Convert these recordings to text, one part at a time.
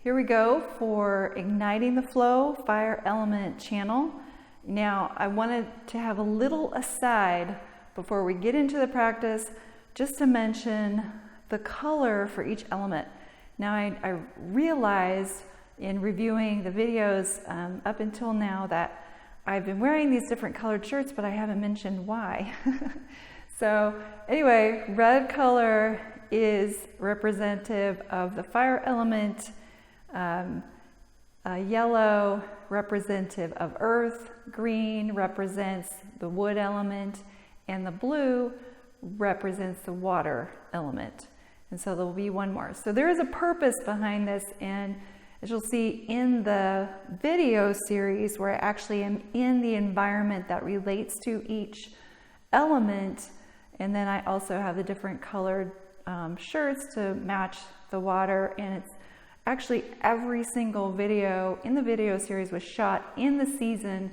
here we go for igniting the flow fire element channel. Now I wanted to have a little aside before we get into the practice, just to mention the color for each element. Now I realized in reviewing the videos up until now that I've been wearing these different colored shirts, but I haven't mentioned why. So anyway, red color is representative of the fire element, yellow representative of earth, green represents the wood element, and the blue represents the water element. And so there will be one more. So there is a purpose behind this, and as you'll see in the video series where I actually am in the environment that relates to each element, and then I also have the different colored shirts to match the water, and it's actually every single video in the video series was shot in the season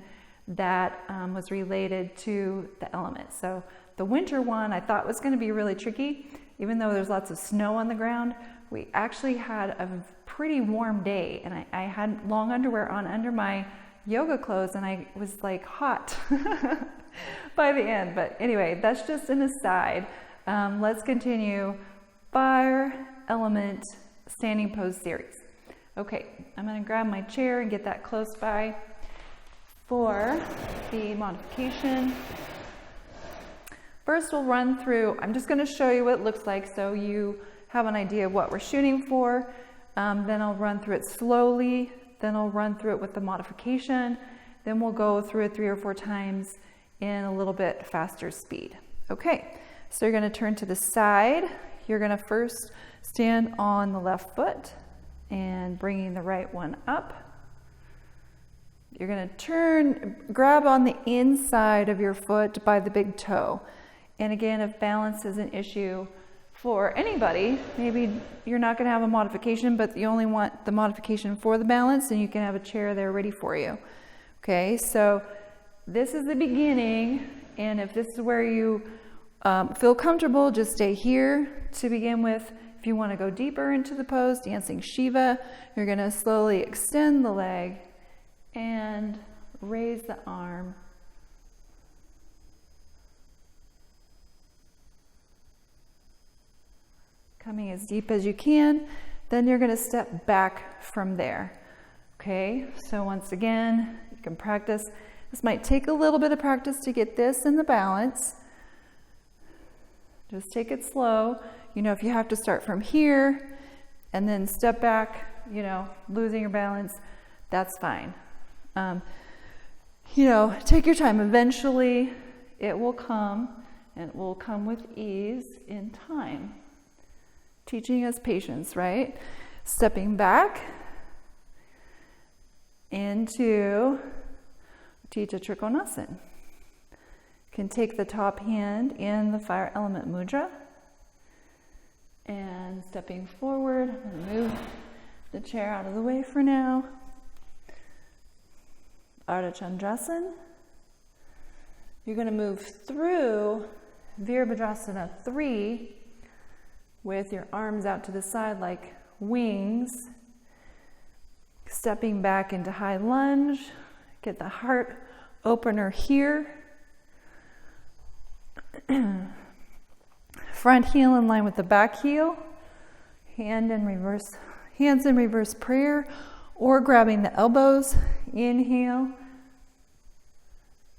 that was related to the element. So the winter one I thought was going to be really tricky. Even though there's lots of snow on the ground, we actually had a pretty warm day, and I had long underwear on under my yoga clothes, and I was like hot by the end. But anyway, that's just an aside. Let's continue. Fire element standing pose series. Okay, I'm going to grab my chair and get that close by for the modification. First, we'll run through, I'm just going to show you what it looks like so you have an idea of what we're shooting for. Then I'll run through it slowly. Then I'll run through it with the modification. Then we'll go through it 3 or 4 times in a little bit faster speed. Okay, so you're going to turn to the side. You're going to first stand on the left foot and bringing the right one up. You're going to grab on the inside of your foot by the big toe. And again, if balance is an issue for anybody, maybe you're not going to have a modification, but you only want the modification for the balance, and you can have a chair there ready for you. Okay, so this is the beginning, and if this is where you feel comfortable, just stay here to begin with. If you want to go deeper into the pose, dancing Shiva, you're going to slowly extend the leg and raise the arm. Coming as deep as you can, then you're going to step back from there. Okay, so once again, you can practice. This might take a little bit of practice to get this in the balance. Just take it slow. You know, if you have to start from here and then step back, you know, losing your balance, that's fine. You know, take your time. Eventually, it will come, and it will come with ease in time. Teaching us patience, right? Stepping back into Utthita Trikonasana. You can take the top hand in the fire element mudra and stepping forward and move the chair out of the way for now. Ardha Chandrasana. You're going to move through Virabhadrasana 3 with your arms out to the side like wings. Stepping back into high lunge. Get the heart opener here. Front heel in line with the back heel. Hands in reverse prayer, or grabbing the elbows. Inhale.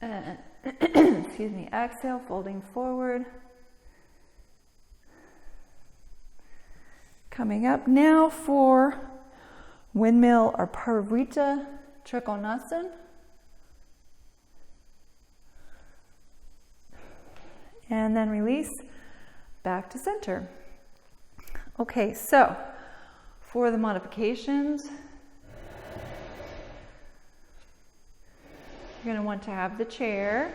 Excuse me. Exhale, folding forward. Coming up now for windmill or Parivrtta Trikonasana. And then release back to center. Okay, so for the modifications, you're going to want to have the chair.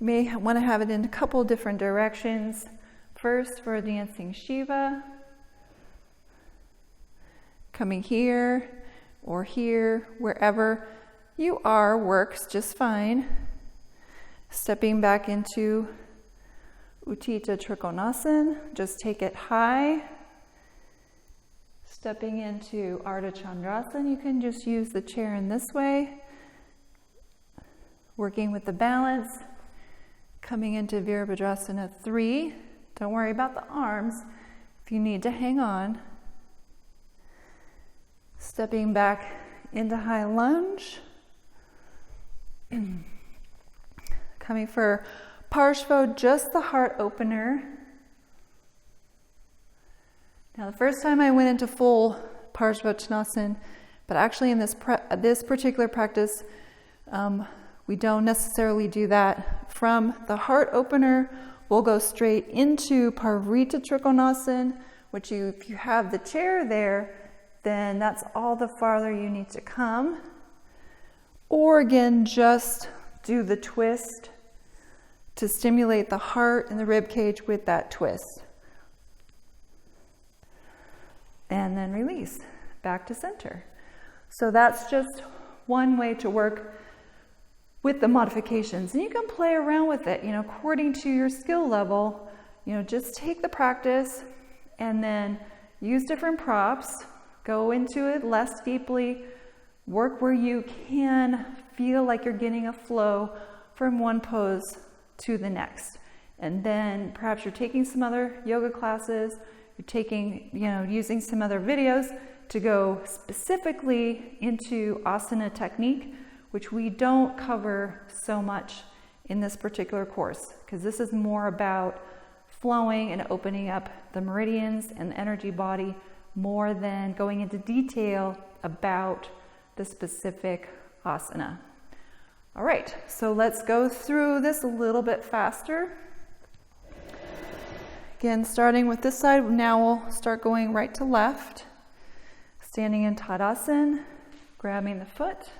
You may want to have it in a couple different directions. First, for dancing Shiva, coming here or here, wherever you are works just fine. Stepping back into Utthita Trikonasana, just take it high. Stepping into Ardha Chandrasana, you can just use the chair in this way. Working with the balance. Coming into Virabhadrasana 3. Don't worry about the arms if you need to hang on. Stepping back into high lunge. Coming for Parshva, just the heart opener. Now, the first time I went into full Parshvottanasana, but actually in this particular practice, we don't necessarily do that. From the heart opener, we'll go straight into Parivrtta Trikonasana, which if you have the chair there, then that's all the farther you need to come. Or again, just do the twist to stimulate the heart and the rib cage with that twist. And then release back to center. So that's just one way to work with the modifications. And you can play around with it, according to your skill level. Just take the practice and then use different props, go into it less deeply, work where you can feel like you're getting a flow from one pose to the next. And then perhaps you're taking some other yoga classes, you're taking, using some other videos to go specifically into asana technique, which we don't cover so much in this particular course, because this is more about flowing and opening up the meridians and the energy body more than going into detail about the specific asana. All right, so let's go through this a little bit faster. Again, starting with this side, now we'll start going right to left. Standing in Tadasana, grabbing the foot.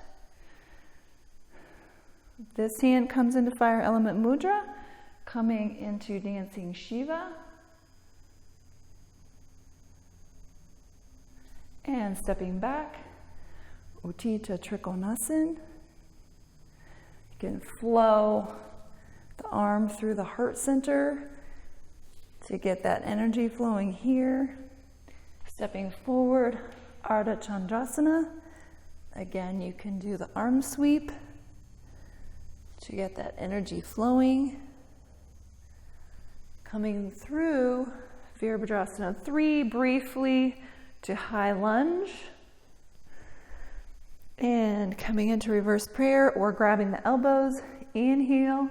This hand comes into fire element mudra, coming into dancing Shiva. And stepping back, Utthita Trikonasana. Again, flow the arm through the heart center to get that energy flowing here. Stepping forward, Ardha Chandrasana. Again, you can do the arm sweep to get that energy flowing. Coming through Virabhadrasana 3 briefly to high lunge. And coming into reverse prayer or grabbing the elbows. Inhale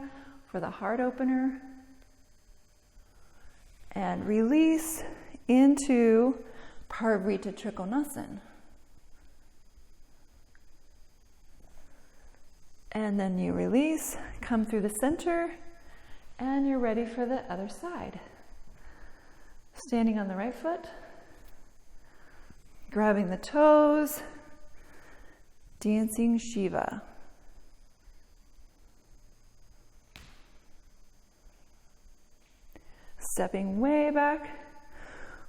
for the heart opener. And release into Parivrtta Trikonasana. And then you release, come through the center, and you're ready for the other side. Standing on the right foot, grabbing the toes, dancing Shiva. Stepping way back,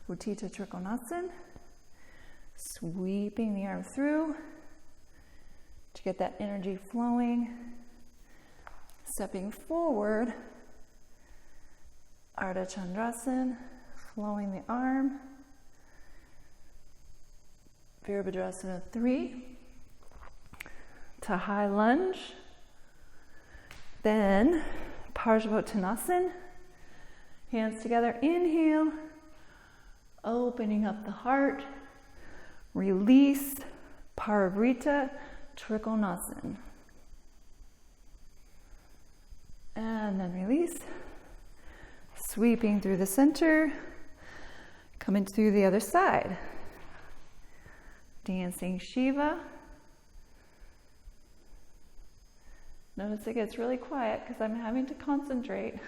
Utthita Trikonasana, sweeping the arm through to get that energy flowing. Stepping forward, Ardha Chandrasana, flowing the arm. Virabhadrasana 3 to high lunge. Then Parshvottanasana, hands together, inhale, opening up the heart, release, Parivrtta Trikonasana. And then release, sweeping through the center, coming through the other side. Dancing Shiva. Notice it gets really quiet because I'm having to concentrate.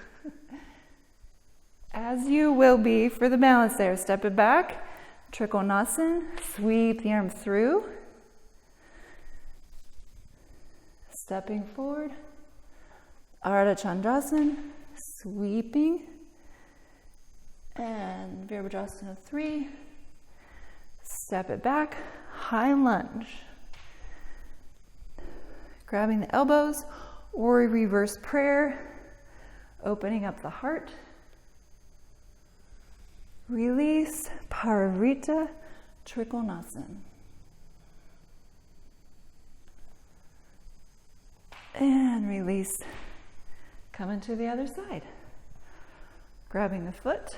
As you will be for the balance there. Step it back, Trikonasana, sweep the arm through. Stepping forward, Ardha Chandrasana, sweeping. And Virabhadrasana 3, step it back, high lunge. Grabbing the elbows or reverse prayer, opening up the heart. Release, Parivrtta Trikonasana. And release. Coming to the other side. Grabbing the foot.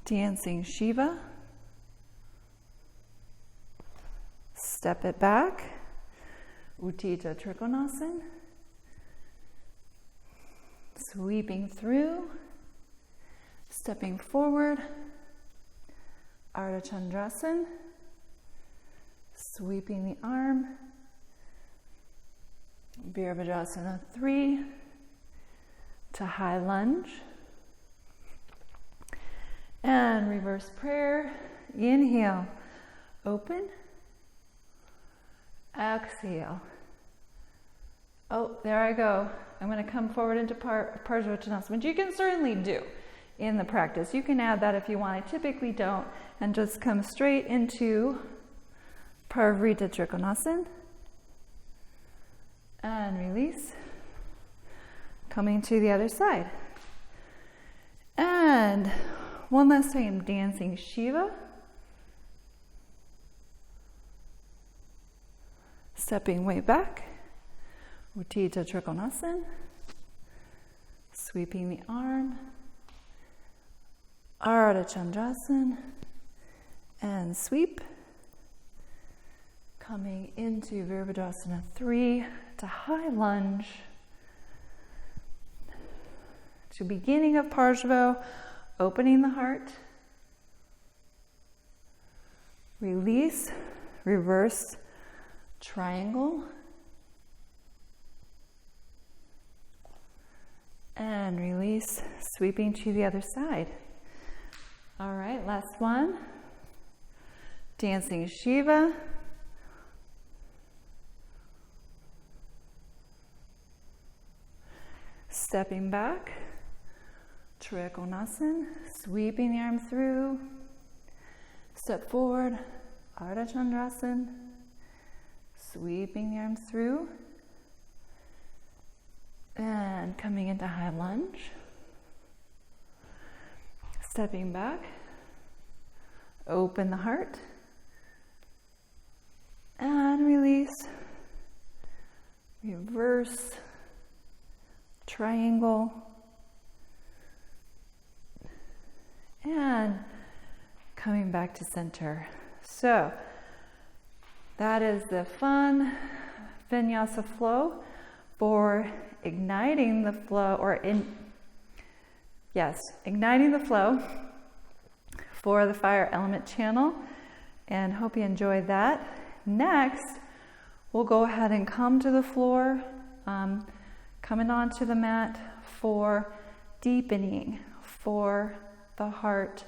Dancing Shiva. Step it back. Uttita Trikonasana. Sweeping through. Stepping forward. Ardha Chandrasana. Sweeping the arm. Virabhadrasana 3 to high lunge. And reverse prayer. Inhale, open. Exhale. Oh, there I go. I'm going to come forward into Parsvottanasana, which you can certainly do in the practice. You can add that if you want. I typically don't. And just come straight into Parivrtta Trikonasana. And release. Coming to the other side. And one last time, dancing Shiva. Stepping way back. Uttita Trikonasana. Sweeping the arm. Ardha Chandrasana. And sweep. Coming into Virabhadrasana 3 to high lunge. To beginning of Parsvo, opening the heart. Release, reverse triangle. And release, sweeping to the other side. All right, last one. Dancing Shiva. Stepping back. Trikonasana, sweeping the arm through. Step forward, Ardha Chandrasana, sweeping the arms through. And coming into high lunge. Stepping back, open the heart. And release. Reverse triangle. And coming back to center. So that is the fun vinyasa flow for igniting the flow, igniting the flow for the fire element channel, and hope you enjoyed that. Next, we'll go ahead and come to the floor, coming onto the mat for deepening for the heart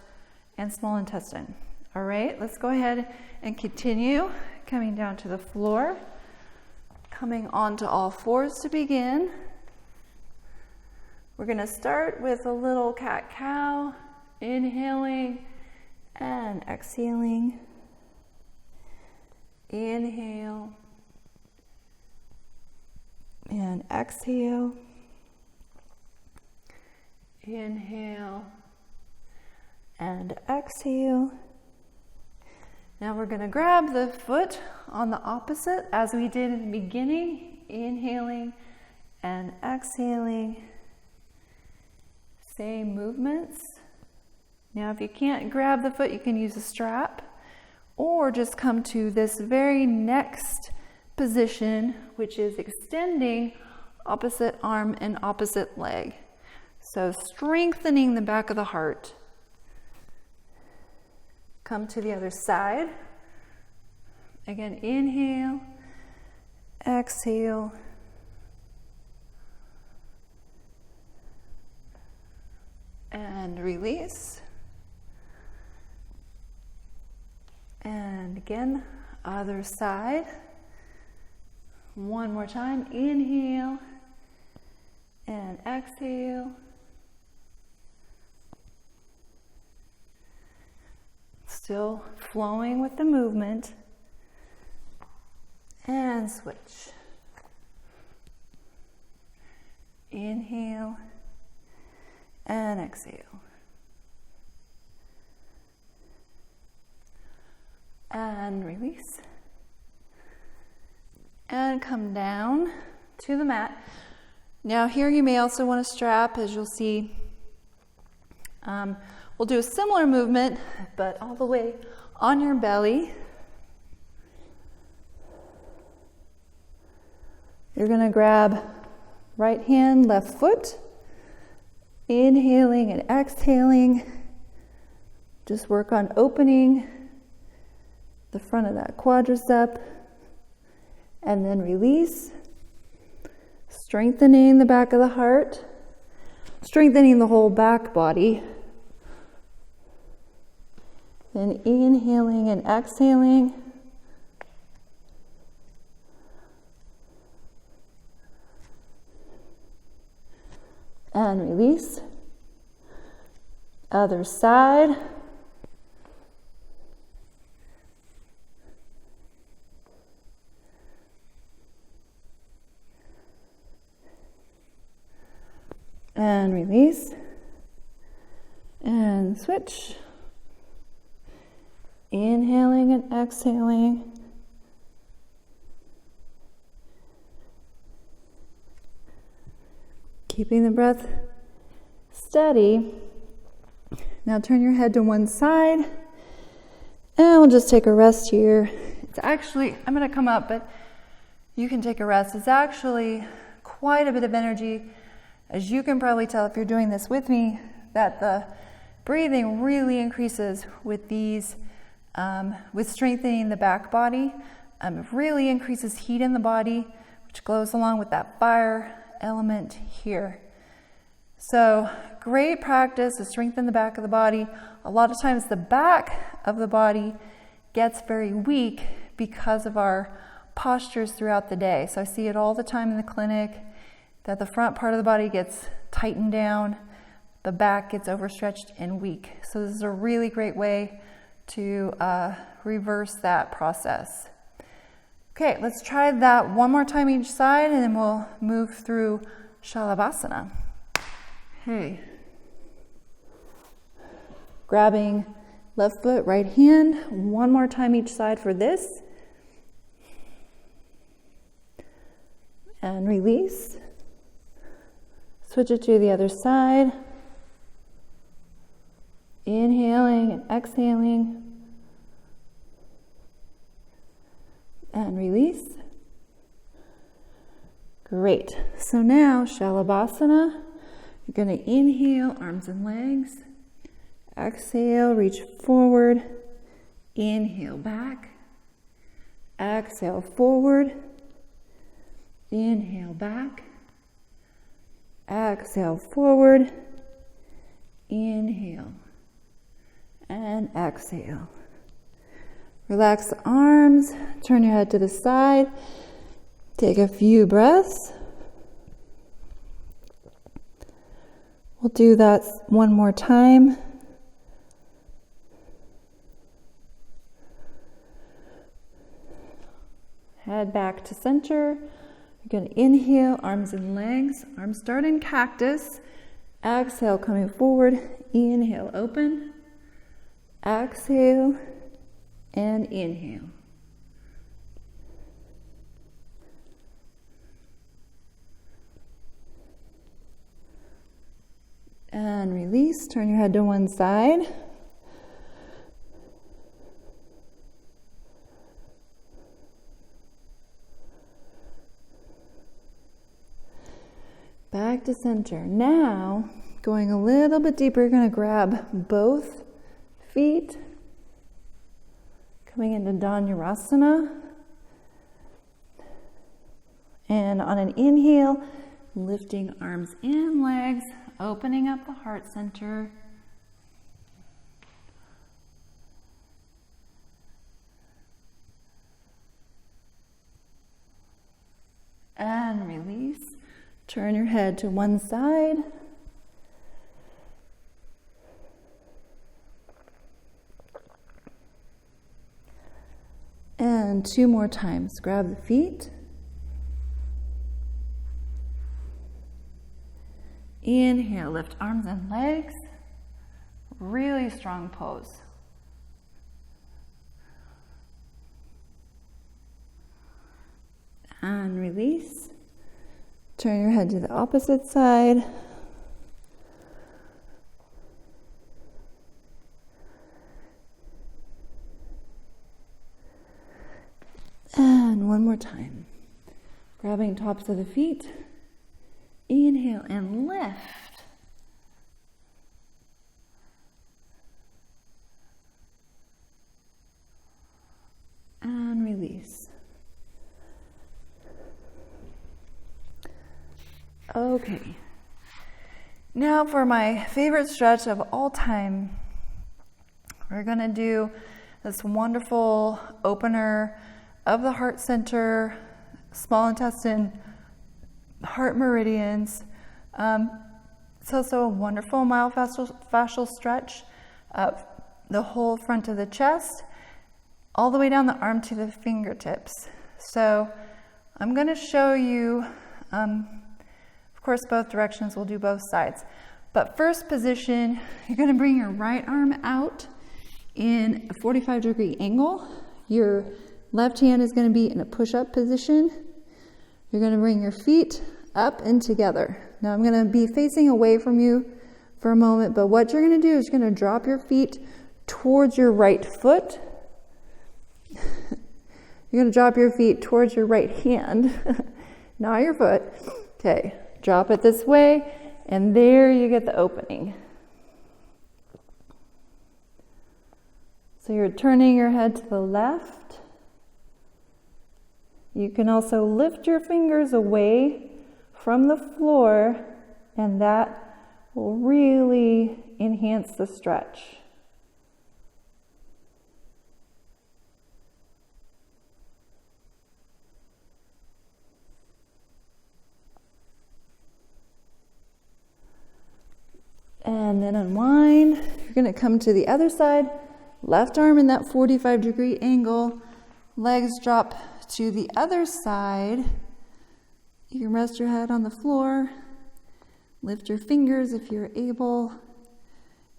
and small intestine. All right, let's go ahead and continue coming down to the floor, coming onto all fours to begin. We're going to start with a little cat-cow, inhaling and exhaling. Inhale and exhale. Inhale and exhale. Now we're going to grab the foot on the opposite as we did in the beginning, inhaling and exhaling. Same movements. Now if you can't grab the foot, you can use a strap or just come to this very next position, which is extending opposite arm and opposite leg. So strengthening the back of the heart. Come to the other side. Again, inhale, exhale. And release. And again, other side. One more time, inhale and exhale. Still flowing with the movement. And switch. Inhale and exhale. And release. And come down to the mat. Now here you may also want to strap, as you'll see. We'll do a similar movement, but all the way on your belly. You're going to grab right hand, left foot, inhaling and exhaling. Just work on opening the front of that quadricep, and then release, strengthening the back of the heart, strengthening the whole back body. Then inhaling and exhaling. And release. Other side. And release. And switch. Inhaling and exhaling. Keeping the breath steady. Now turn your head to one side, and we'll just take a rest here. It's actually, I'm going to come up, but you can take a rest. It's actually quite a bit of energy. As you can probably tell if you're doing this with me, that the breathing really increases with these, with strengthening the back body. It really increases heat in the body, which goes along with that fire element here. So great practice to strengthen the back of the body. A lot of times the back of the body gets very weak because of our postures throughout the day. So I see it all the time in the clinic that the front part of the body gets tightened down, the back gets overstretched and weak. So this is a really great way to reverse that process. Okay, let's try that one more time each side, and then we'll move through Shalabhasana. Okay. Grabbing left foot, right hand, one more time each side for this. And release. Switch it to the other side. Inhaling and exhaling. And release. Great. So now Shalabhasana. You're going to inhale, arms and legs. Exhale, reach forward. Inhale back. Exhale forward. Inhale back. Exhale forward. Inhale. And exhale. Relax the arms, turn your head to the side, take a few breaths. We'll do that one more time. Head back to center. You're going to inhale, arms and legs, arms start in cactus. Exhale, coming forward, inhale, open. Exhale. And inhale. And release. Turn your head to one side. Back to center. Now, going a little bit deeper, you're going to grab both feet. Coming into Dhanurasana. And on an inhale, lifting arms and legs, opening up the heart center. And release. Turn your head to one side. And two more times. Grab the feet. Inhale, lift arms and legs. Really strong pose. And release. Turn your head to the opposite side. And one more time. Grabbing tops of the feet. Inhale and lift. And release. Okay. Now for my favorite stretch of all time, we're going to do this wonderful opener of the heart center, small intestine, heart meridians. It's also a wonderful myofascial stretch of the whole front of the chest, all the way down the arm to the fingertips. So I'm going to show you, of course, both directions. We'll do both sides. But first position, you're going to bring your right arm out in a 45-degree angle. Your left hand is going to be in a push-up position. You're going to bring your feet up and together. Now I'm going to be facing away from you for a moment, but what you're going to do is you're going to drop your feet towards your right foot. You're going to drop your feet towards your right hand, not your foot. Okay, drop it this way, and there you get the opening. So you're turning your head to the left. You can also lift your fingers away from the floor, and that will really enhance the stretch. And then unwind. You're going to come to the other side. Left arm in that 45-degree angle. Legs drop to the other side. You can rest your head on the floor. Lift your fingers if you're able.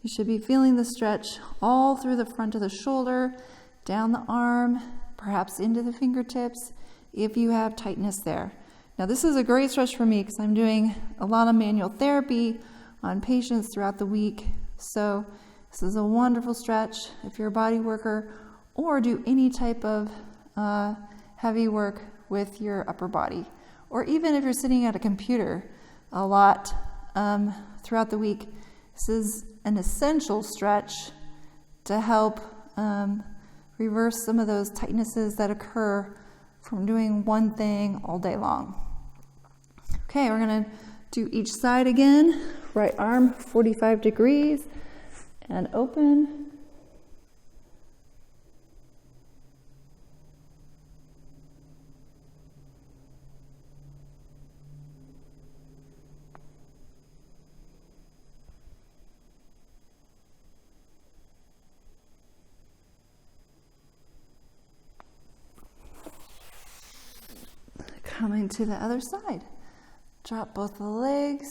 You should be feeling the stretch all through the front of the shoulder, down the arm, perhaps into the fingertips if you have tightness there. Now this is a great stretch for me because I'm doing a lot of manual therapy on patients throughout the week. So this is a wonderful stretch if you're a body worker or do any type of heavy work with your upper body. Or even if you're sitting at a computer a lot throughout the week, this is an essential stretch to help reverse some of those tightnesses that occur from doing one thing all day long. Okay, we're going to do each side again. Right arm 45 degrees and open. Coming to the other side. Drop both the legs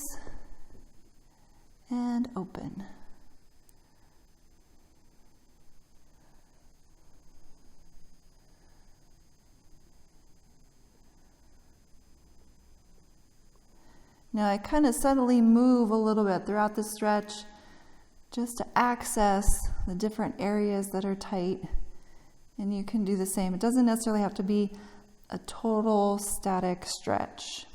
and open. Now I kind of subtly move a little bit throughout the stretch just to access the different areas that are tight, and you can do the same. It doesn't necessarily have to be a total static stretch.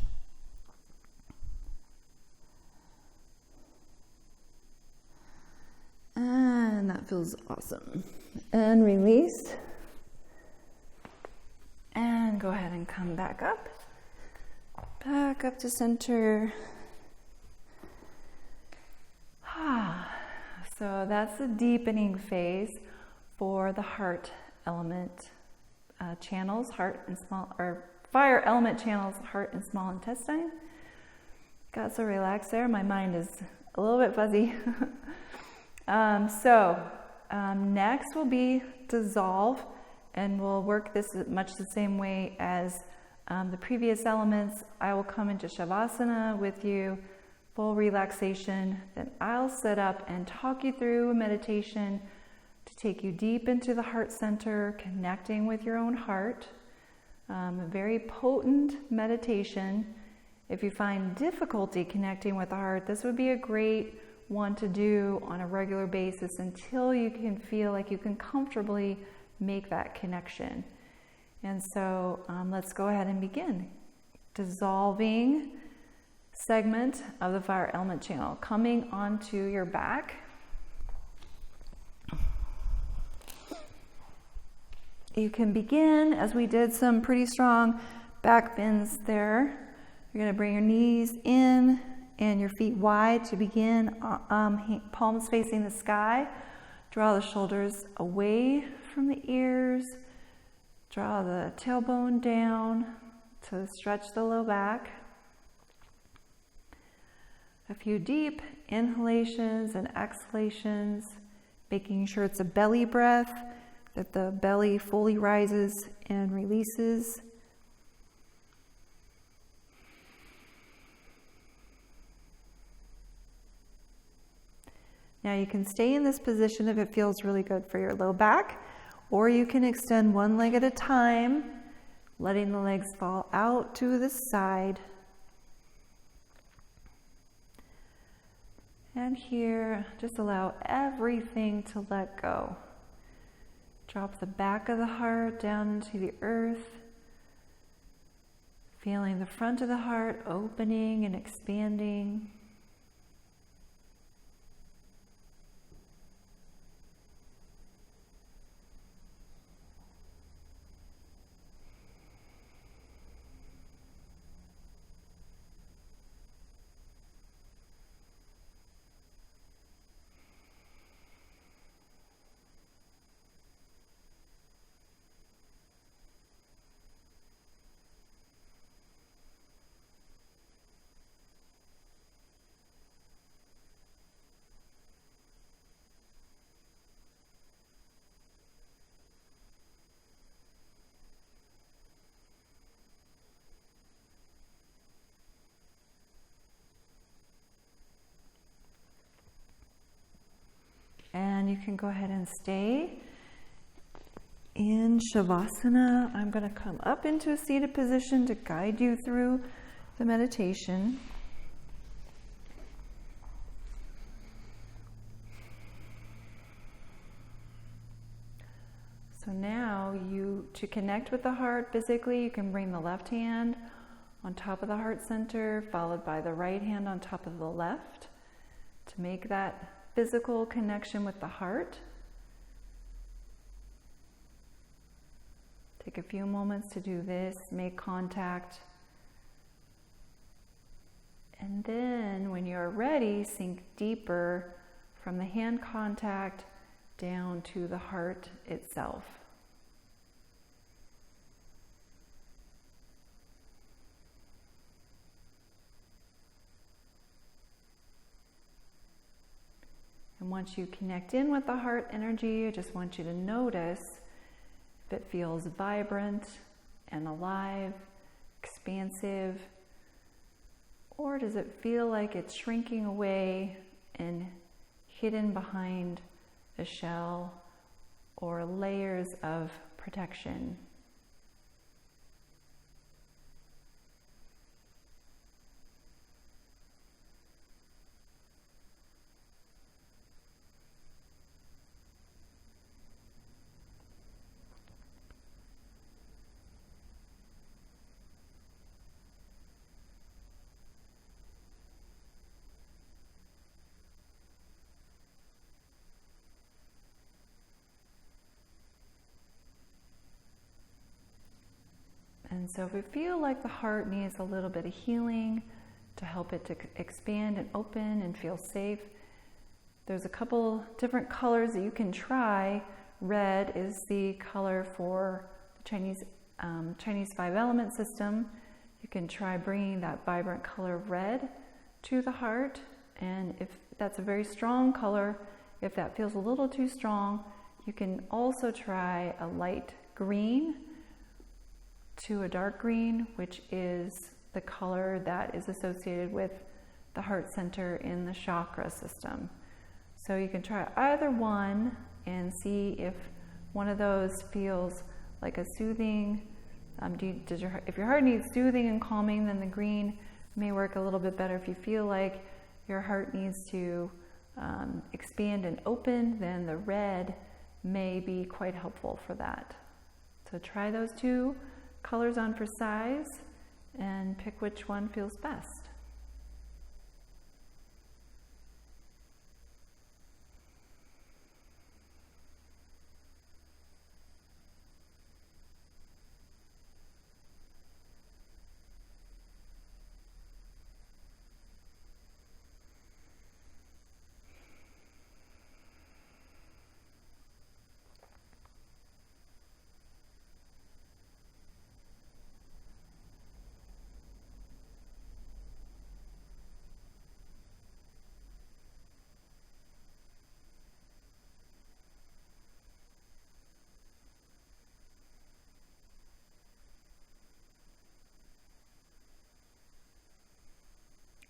And that feels awesome. And release. And go ahead and come back up. Back up to center. So that's the deepening phase for the heart element channels, heart and small, or fire element channels, heart and small intestine. Got so relaxed there. My mind is a little bit fuzzy. Next will be dissolve, and we'll work this much the same way as the previous elements. I will come into Shavasana with you, full relaxation. Then I'll sit up and talk you through a meditation to take you deep into the heart center, connecting with your own heart. A very potent meditation. If you find difficulty connecting with the heart, this would be a great one to do on a regular basis until you can feel like you can comfortably make that connection. And so let's go ahead and begin. Dissolving segment of the fire element channel, coming onto your back. You can begin, as we did some pretty strong back bends there. You're going to bring your knees in and your feet wide to begin, palms facing the sky. Draw the shoulders away from the ears. Draw the tailbone down to stretch the low back. A few deep inhalations and exhalations, making sure it's a belly breath, that the belly fully rises and releases. Now you can stay in this position if it feels really good for your low back, or you can extend one leg at a time, letting the legs fall out to the side. And here, just allow everything to let go. Drop the back of the heart down into the earth, feeling the front of the heart opening and expanding. And you can go ahead and stay in Shavasana. I'm going to come up into a seated position to guide you through the meditation. So now to connect with the heart physically, you can bring the left hand on top of the heart center, followed by the right hand on top of the left to make that physical connection with the heart. Take a few moments to do this, make contact. And then when you're ready, sink deeper from the hand contact down to the heart itself. And once you connect in with the heart energy, I just want you to notice if it feels vibrant and alive, expansive, or does it feel like it's shrinking away and hidden behind a shell or layers of protection? And so if we feel like the heart needs a little bit of healing to help it to expand and open and feel safe, there's a couple different colors that you can try. Red is the color for the Chinese 5-element system. You can try bringing that vibrant color of red to the heart. And if that's a very strong color, if that feels a little too strong, you can also try a light green to a dark green, which is the color that is associated with the heart center in the chakra system. So you can try either one and see if one of those feels like a soothing If your heart needs soothing and calming, then the green may work a little bit better. If you feel like your heart needs to expand and open, then the red may be quite helpful for that. So try those two colors on for size and pick which one feels best.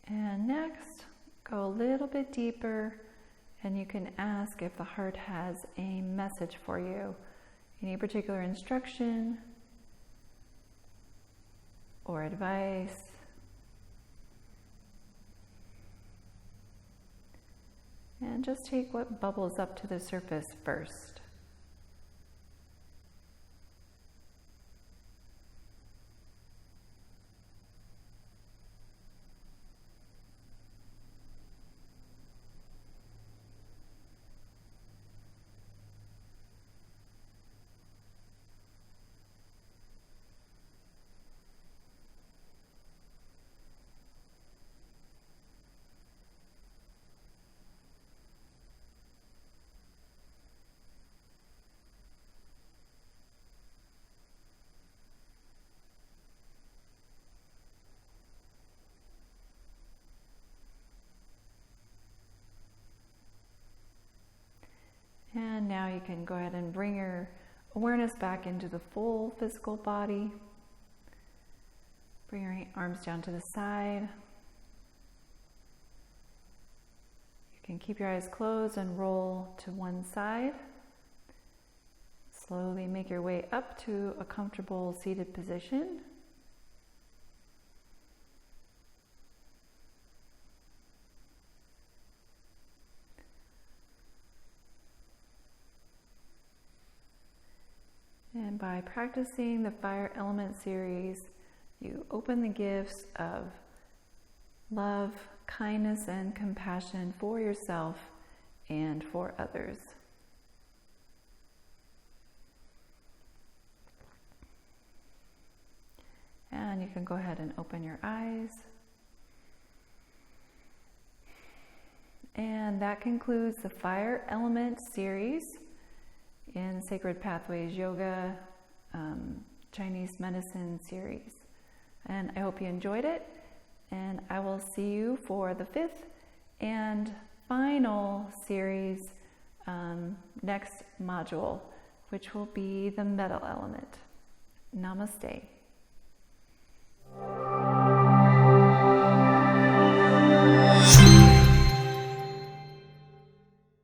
And next, go a little bit deeper, and you can ask if the heart has a message for you, any particular instruction or advice. And just take what bubbles up to the surface first. And now you can go ahead and bring your awareness back into the full physical body. Bring your arms down to the side. You can keep your eyes closed and roll to one side. Slowly make your way up to a comfortable seated position. And by practicing the Fire Element series, you open the gifts of love, kindness, and compassion for yourself and for others. And you can go ahead and open your eyes. And that concludes the Fire Element series in Sacred Pathways Yoga Chinese Medicine series. And I hope you enjoyed it, and I will see you for the 5th and final series next module, which will be the metal element. Namaste.